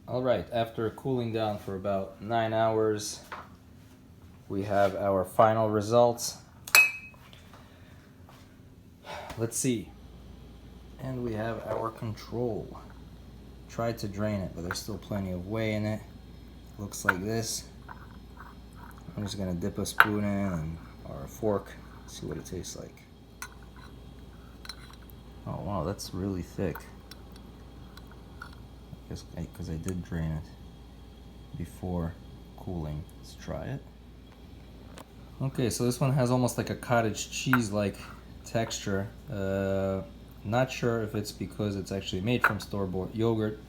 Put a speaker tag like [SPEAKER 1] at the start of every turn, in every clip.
[SPEAKER 1] Alright, after cooling down for about 9 hours, we have our final results. Let's see. And we have our control. Tried to drain it, but there's still plenty of whey in it. Looks like this. I'm just gonna dip a spoon in or a fork, see what it tastes like. Oh wow, that's really thick. I guess because I did drain it before cooling. Let's try it. Okay, so this one has almost like a cottage cheese-like texture. Not sure if it's because it's actually made from store-bought yogurt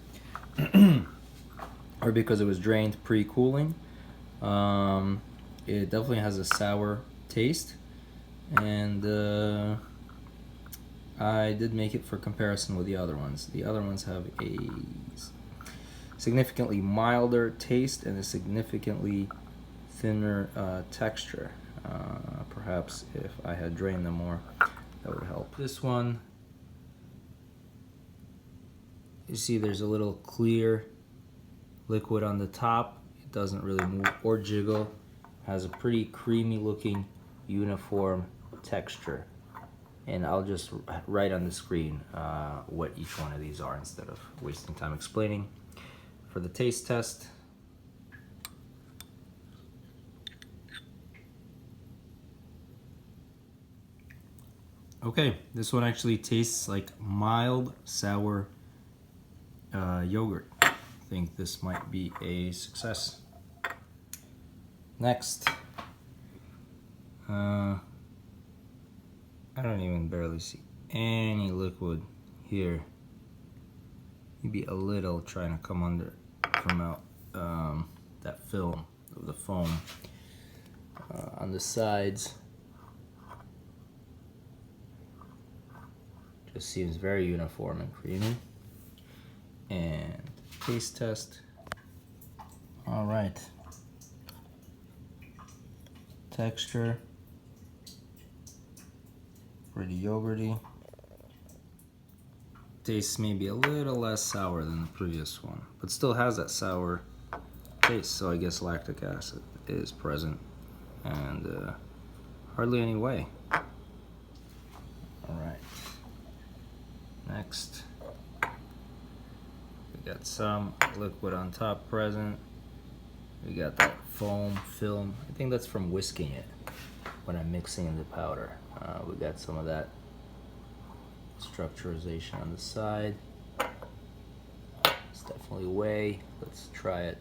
[SPEAKER 1] or because it was drained pre-cooling. It definitely has a sour taste, and I did make it for comparison with the other ones. The other ones have a significantly milder taste and a significantly thinner texture. Perhaps if I had drained them more, that would help. This one, you see there's a little clear liquid on the top. It doesn't really move or jiggle. Has a pretty creamy looking uniform texture. And I'll just write on the screen what each one of these are instead of wasting time explaining. For the taste test, okay, this one actually tastes like mild sour yogurt. I think this might be a success. Next, I don't even barely see any liquid here. Maybe a little trying to come out that film of the foam on the sides. Just seems very uniform and creamy. And taste test. All right. Texture. Pretty yogurty. Tastes maybe a little less sour than the previous one, but still has that sour taste, so I guess lactic acid is present, and hardly any whey. Alright, next we got some liquid on top present. We got that foam film. I think that's from whisking it when I'm mixing in the powder. We got some of that structurization on the side. It's definitely whey. Let's try it.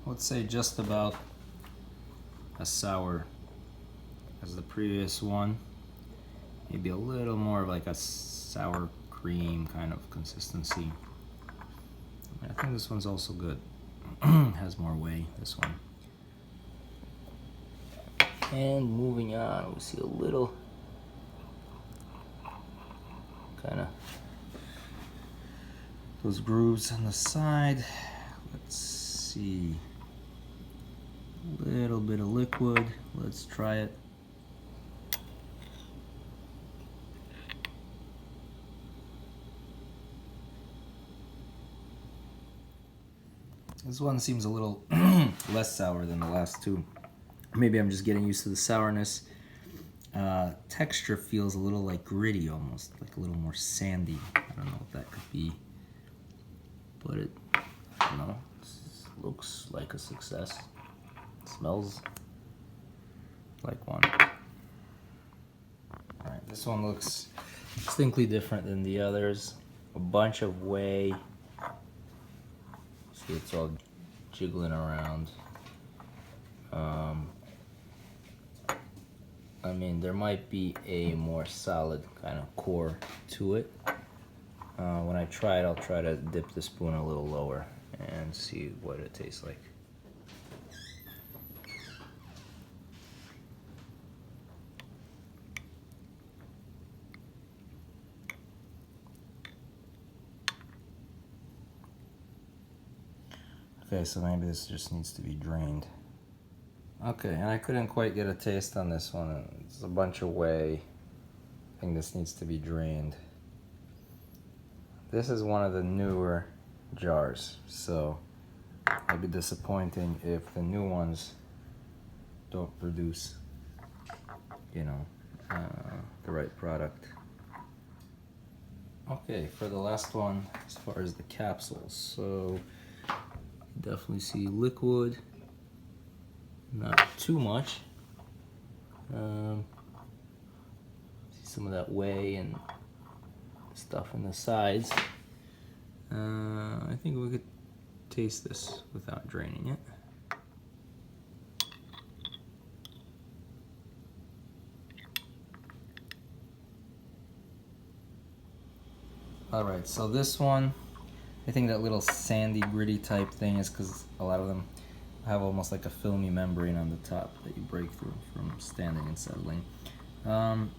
[SPEAKER 1] Let's say just about as sour as the previous one. Maybe a little more of like a sour cream kind of consistency. I think this one's also good. Has more whey, this one. And moving on, we see a little kind of those grooves on the side. Let's see. A little bit of liquid. Let's try it. This one seems a little less sour than the last two. Maybe I'm just getting used to the sourness. Texture feels a little like gritty almost, like a little more sandy. I don't know what that could be, but it, I don't know, looks like a success. It smells like one. Alright, this one looks distinctly different than the others. A bunch of whey. See, it's all jiggling around. I mean, there might be a more solid kind of core to it. When I try it, I'll try to dip the spoon a little lower and see what it tastes like. Okay, so maybe this just needs to be drained. Okay, and I couldn't quite get a taste on this one. It's a bunch of whey. I think this needs to be drained. This is one of the newer jars, so it'll be disappointing if the new ones don't produce, you know, the right product. Okay, for the last one, as far as the capsules, so definitely see liquid, not too much. See some of that whey and stuff in the sides. I think we could taste this without draining it. Alright, so this one, I think that little sandy, gritty type thing is because a lot of them have almost like a filmy membrane on the top that you break through from standing and settling.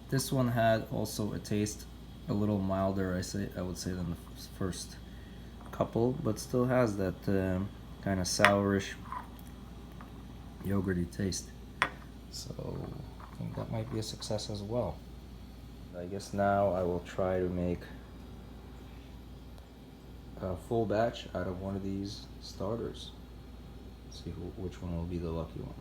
[SPEAKER 1] This one had also a taste a little milder, I would say, than the first couple, but still has that kind of sourish, yogurty taste. So I think that might be a success as well. I guess now I will try to make a full batch out of one of these starters. See which one will be the lucky one.